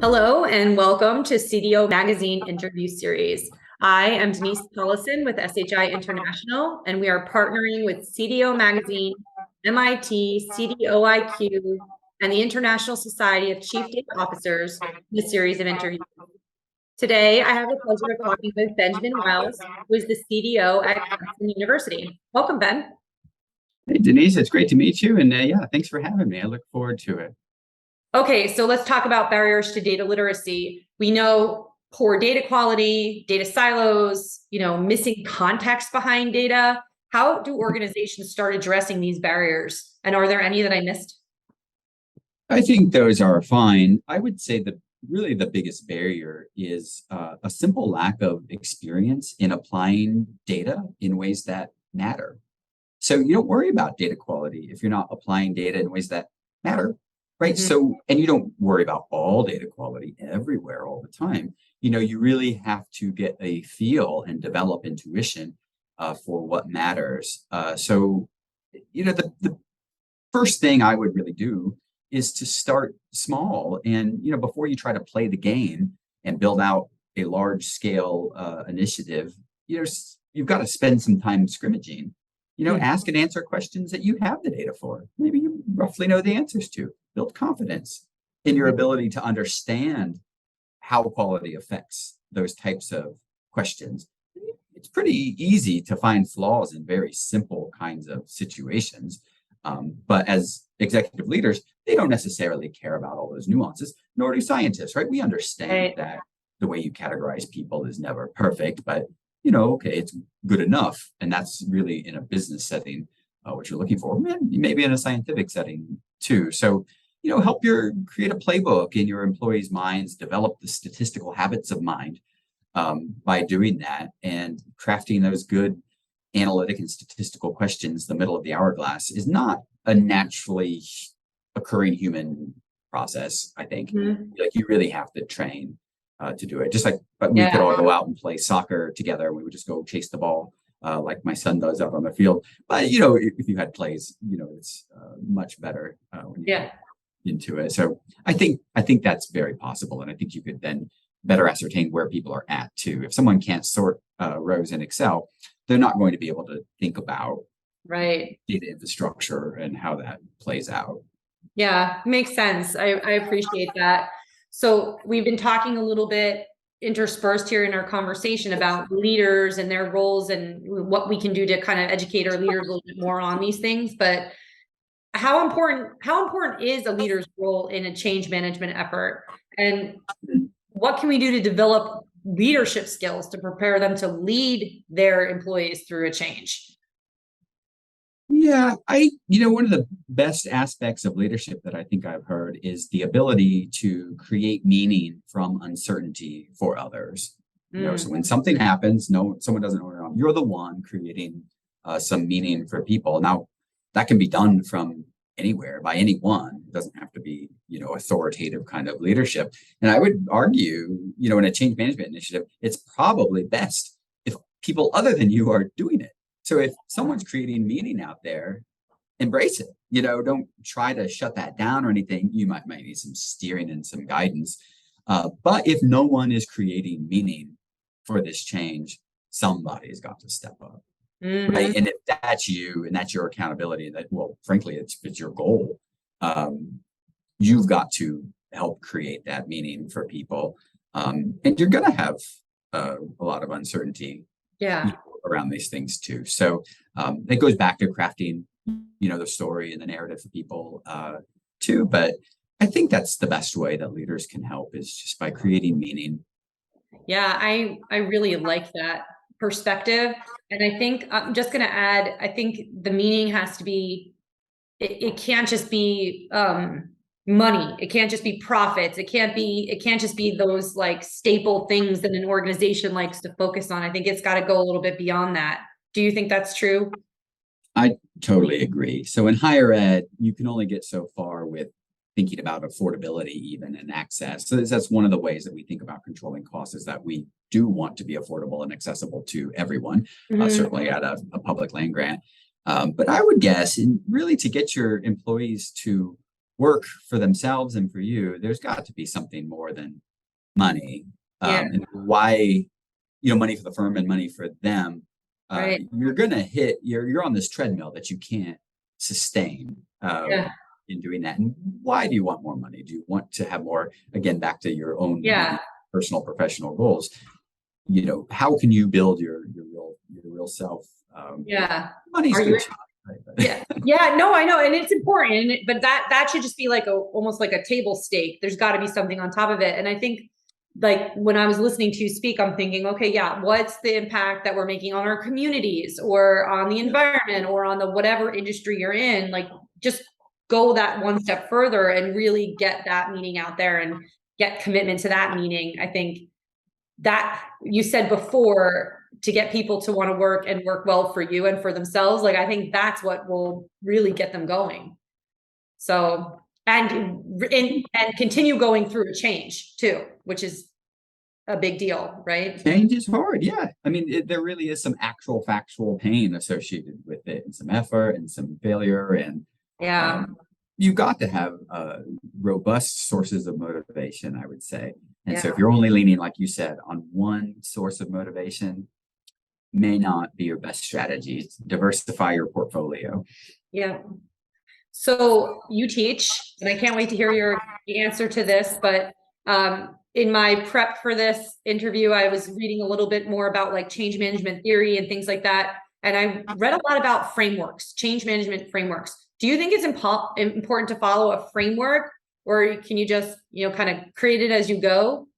Hello and welcome to CDO Magazine interview series. I am Denise Collison with SHI International, and we are partnering with CDO Magazine, MIT, CDOIQ, and the International Society of Chief Data Officers in a series of interviews. Today, I have the pleasure of talking with Benjamin Wiles, who is the CDO at Clemson University. Welcome, Ben. Hey, Denise, it's great to meet you. And yeah, thanks for having me. I look forward to it. Okay, so let's talk about barriers to data literacy. We know poor data quality, data silos, missing context behind data. How do organizations start addressing these barriers? And are there any that I missed? I think those are fine. I would say that really the biggest barrier is a simple lack of experience in applying data in ways that matter. So you don't worry about data quality if you're not applying data in ways that matter. Right. Mm-hmm. So, and you don't worry about all data quality everywhere all the time. You really have to get a feel and develop intuition for what matters. The first thing I would really do is to start small. And, before you try to play the game and build out a large scale initiative, you've got to spend some time scrimmaging. Ask and answer questions that you have the data for. Maybe you roughly know the answers to. Build confidence in your ability to understand how quality affects those types of questions. It's pretty easy to find flaws in very simple kinds of situations. But as executive leaders, they don't necessarily care about all those nuances, nor do scientists, right? We understand that the way you categorize people is never perfect, but okay, it's good enough. And that's really in a business setting, what you're looking for, maybe in a scientific setting too. So, help create a playbook in your employees' minds, develop the statistical habits of mind by doing that and crafting those good analytic and statistical questions. The middle of the hourglass is not a naturally occurring human process, I think. Mm-hmm. Like you really have to train to do it. Just like, but we could all go out and play soccer together. We would just go chase the ball like my son does out on the field. But, if you had plays, it's much better when you get into it. So I think that's very possible. And I think you could then better ascertain where people are at too. If someone can't sort rows in Excel, they're not going to be able to think about data infrastructure and how that plays out. Yeah, makes sense. I appreciate that. So we've been talking a little bit interspersed here in our conversation about leaders and their roles and what we can do to kind of educate our leaders a little bit more on these things. But how important is a leader's role in a change management effort? And what can we do to develop leadership skills to prepare them to lead their employees through a change? Yeah, one of the best aspects of leadership that I think I've heard is the ability to create meaning from uncertainty for others. So when something happens, someone doesn't know wrong, you're the one creating some meaning for people. Now, that can be done from anywhere by anyone. It doesn't have to be, authoritative kind of leadership. And I would argue, in a change management initiative, it's probably best if people other than you are doing it. So if someone's creating meaning out there, embrace it. Don't try to shut that down or anything. You might need some steering and some guidance. But if no one is creating meaning for this change, somebody's got to step up. Mm-hmm. Right. And if that's you and that's your accountability, that, well, frankly, it's your goal. You've got to help create that meaning for people. And you're going to have a lot of uncertainty. Around these things too. So it goes back to crafting, the story and the narrative for people too. But I think that's the best way that leaders can help is just by creating meaning. Yeah, I really like that perspective. And I think I'm just going to add, I think the meaning has to be, it can't just be money. It can't just be profits. It can't just be those like staple things that an organization likes to focus on. I think it's got to go a little bit beyond that. Do you think that's true? I totally agree. So in higher ed, you can only get so far with thinking about affordability even and access. So that's one of the ways that we think about controlling costs is that we do want to be affordable and accessible to everyone, certainly at a public land grant. But I would guess, and really to get your employees to work for themselves and for you, there's got to be something more than money. Yeah. And why, money for the firm and money for them. Right. You're gonna hit. You're on this treadmill that you can't sustain Yeah. in doing that. And why do you want more money? Do you want to have more? Again, back to your own Yeah. personal professional goals. How can you build your real self? Yeah. Money's Are good you? too, right? Yeah. Yeah. No, I know. And it's important, but that should just be like almost like a table stake. There's got to be something on top of it. And I think like when I was listening to you speak, I'm thinking, okay, yeah, what's the impact that we're making on our communities or on the environment or on the whatever industry you're in? Like just go that one step further and really get that meaning out there and get commitment to that meaning. I think that you said before, to get people to want to work and work well for you and for themselves, like I think that's what will really get them going. So and continue going through a change too, which is a big deal, right? Change is hard. Yeah. I mean, there really is some actual factual pain associated with it and some effort and some failure. And Yeah. you've got to have robust sources of motivation, I would say. And so Yeah. if you're only leaning, like you said, on one source of motivation, may not be your best strategy. Diversify your portfolio. Yeah. So you teach, and I can't wait to hear the answer to this, but in my prep for this interview, I was reading a little bit more about like change management theory and things like that. And I read a lot about frameworks, change management frameworks. Do you think it's important to follow a framework, or can you just, kind of create it as you go?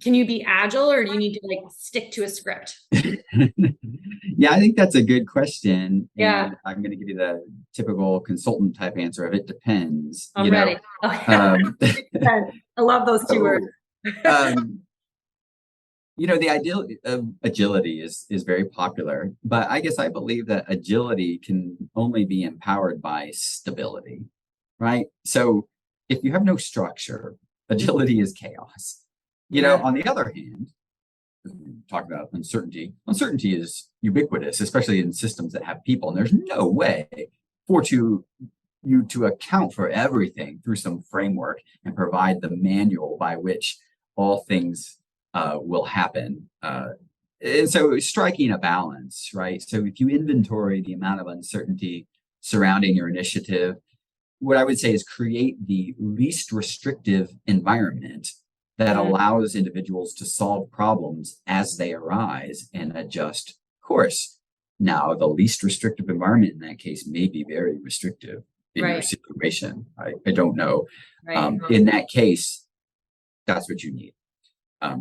Can you be agile, or do you need to like stick to a script? Yeah, I think that's a good question. Yeah. And I'm going to give you the typical consultant type answer of it depends. I'm ready. I love those two words. The ideal of agility is very popular, but I guess I believe that agility can only be empowered by stability, right? So if you have no structure, agility is chaos. On the other hand, talk about uncertainty. Uncertainty is ubiquitous, especially in systems that have people, and there's no way for you to account for everything through some framework and provide the manual by which all things will happen. And so striking a balance, right? So if you inventory the amount of uncertainty surrounding your initiative, what I would say is create the least restrictive environment that allows individuals to solve problems as they arise and adjust course. Now, the least restrictive environment in that case may be very restrictive in your situation. I don't know. In that case, that's what you need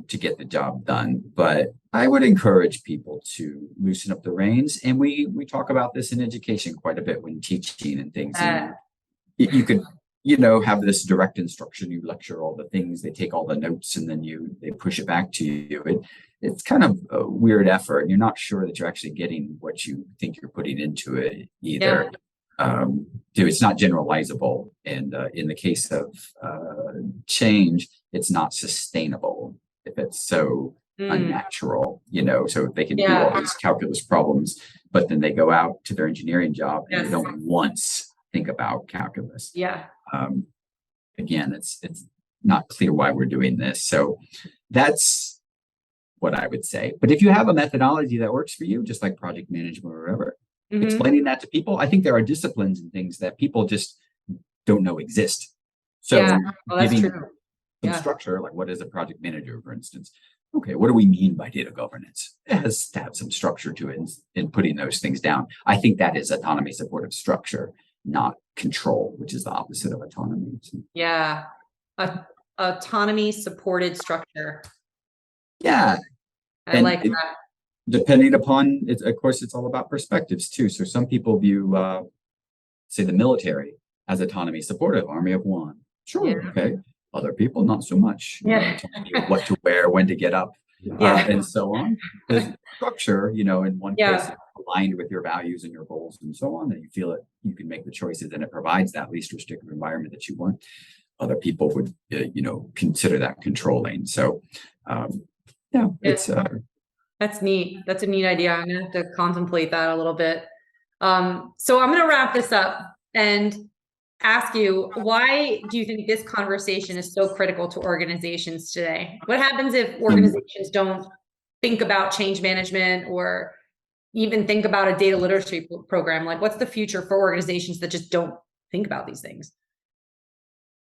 to get the job done. But I would encourage people to loosen up the reins. And we talk about this in education quite a bit when teaching and things. You could have this direct instruction, you lecture all the things, they take all the notes, and then they push it back to you. It's kind of a weird effort, and you're not sure that you're actually getting what you think you're putting into it either. It's not generalizable, and in the case of change, it's not sustainable if it's so unnatural. So they can do all these calculus problems, but then they go out to their engineering job and they don't once think about calculus. Again, it's not clear why we're doing this. So that's what I would say. But if you have a methodology that works for you, just like project management or whatever, explaining that to people, I think there are disciplines and things that people just don't know exist. So giving some structure, like what is a project manager, for instance? Okay, what do we mean by data governance? It has to have some structure to it in putting those things down. I think that is autonomy supportive structure, not control, which is the opposite of autonomy. Yeah. Autonomy supported structure. Yeah. I like that. Depending upon it, of course, it's all about perspectives too. So some people view, say, the military as autonomy supportive, army of one. Sure. Okay. Other people, not so much. Telling you what to wear, when to get up, and so on. The structure, in one case, aligned with your values and your goals and so on, and you feel it, you can make the choices, and it provides that least restrictive environment that you want. Other people would, consider that controlling. So, it's that's neat. That's a neat idea. I'm gonna have to contemplate that a little bit. So I'm gonna wrap this up, and ask you, why do you think this conversation is so critical to organizations today? What happens if organizations don't think about change management or even think about a data literacy program? Like, what's the future for organizations that just don't think about these things?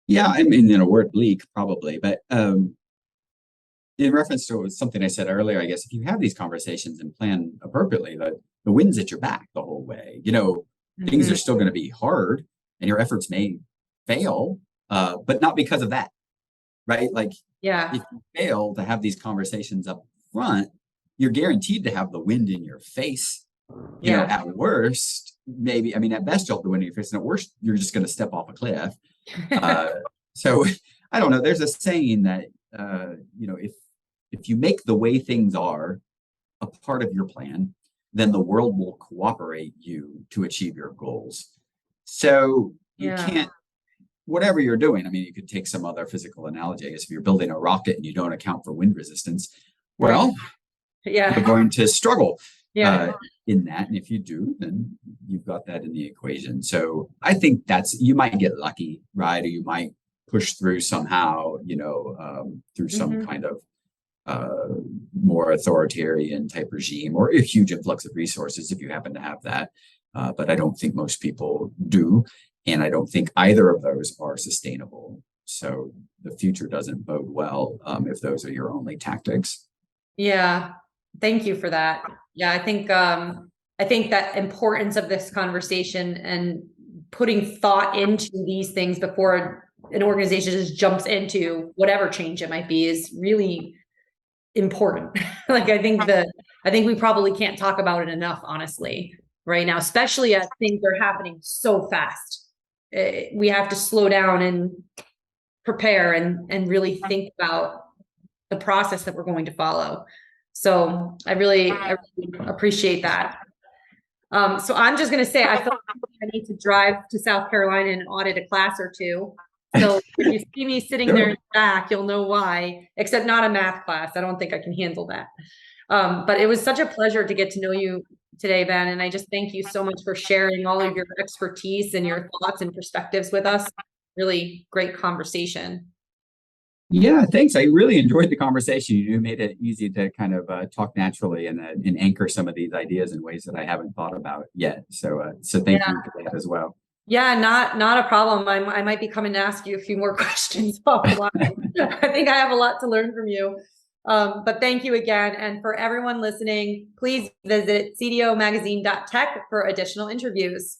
Yeah, I mean, in a word, bleak, probably. But in reference to something I said earlier, I guess if you have these conversations and plan appropriately, the wind's at your back the whole way. Things are still going to be hard and your efforts may fail, but not because of that, right? Like, Yeah. if you fail to have these conversations up front, you're guaranteed to have the wind in your face. At worst, maybe, I mean, at best, you'll have the wind in your face, and at worst, you're just going to step off a cliff. So I don't know. There's a saying that, if you make the way things are a part of your plan, then the world will cooperate you to achieve your goals. So you can't, whatever you're doing, I mean, you could take some other physical analogy. I guess if you're building a rocket and you don't account for wind resistance, well, you're going to struggle in that. And if you do, then you've got that in the equation. So I think you might get lucky, right? Or you might push through somehow, through some kind of more authoritarian type regime or a huge influx of resources if you happen to have that. But I don't think most people do. And I don't think either of those are sustainable. So the future doesn't bode well if those are your only tactics. Yeah. Thank you for that. Yeah, I think that importance of this conversation and putting thought into these things before an organization just jumps into whatever change it might be is really important. Like, I think we probably can't talk about it enough, honestly, right now, especially as things are happening so fast. We have to slow down and prepare and really think about the process that we're going to follow. So I really appreciate that. So I'm just going to say, I feel like I need to drive to South Carolina and audit a class or two. So if you see me sitting there in the back, you'll know why, except not a math class. I don't think I can handle that. But it was such a pleasure to get to know you today, Ben. And I just thank you so much for sharing all of your expertise and your thoughts and perspectives with us. Really great conversation. Yeah, thanks. I really enjoyed the conversation. You made it easy to kind of talk naturally and anchor some of these ideas in ways that I haven't thought about yet. So thank you for that as well. Yeah, not a problem. I might be coming to ask you a few more questions offline. I think I have a lot to learn from you. But thank you again. And for everyone listening, please visit cdomagazine.tech for additional interviews.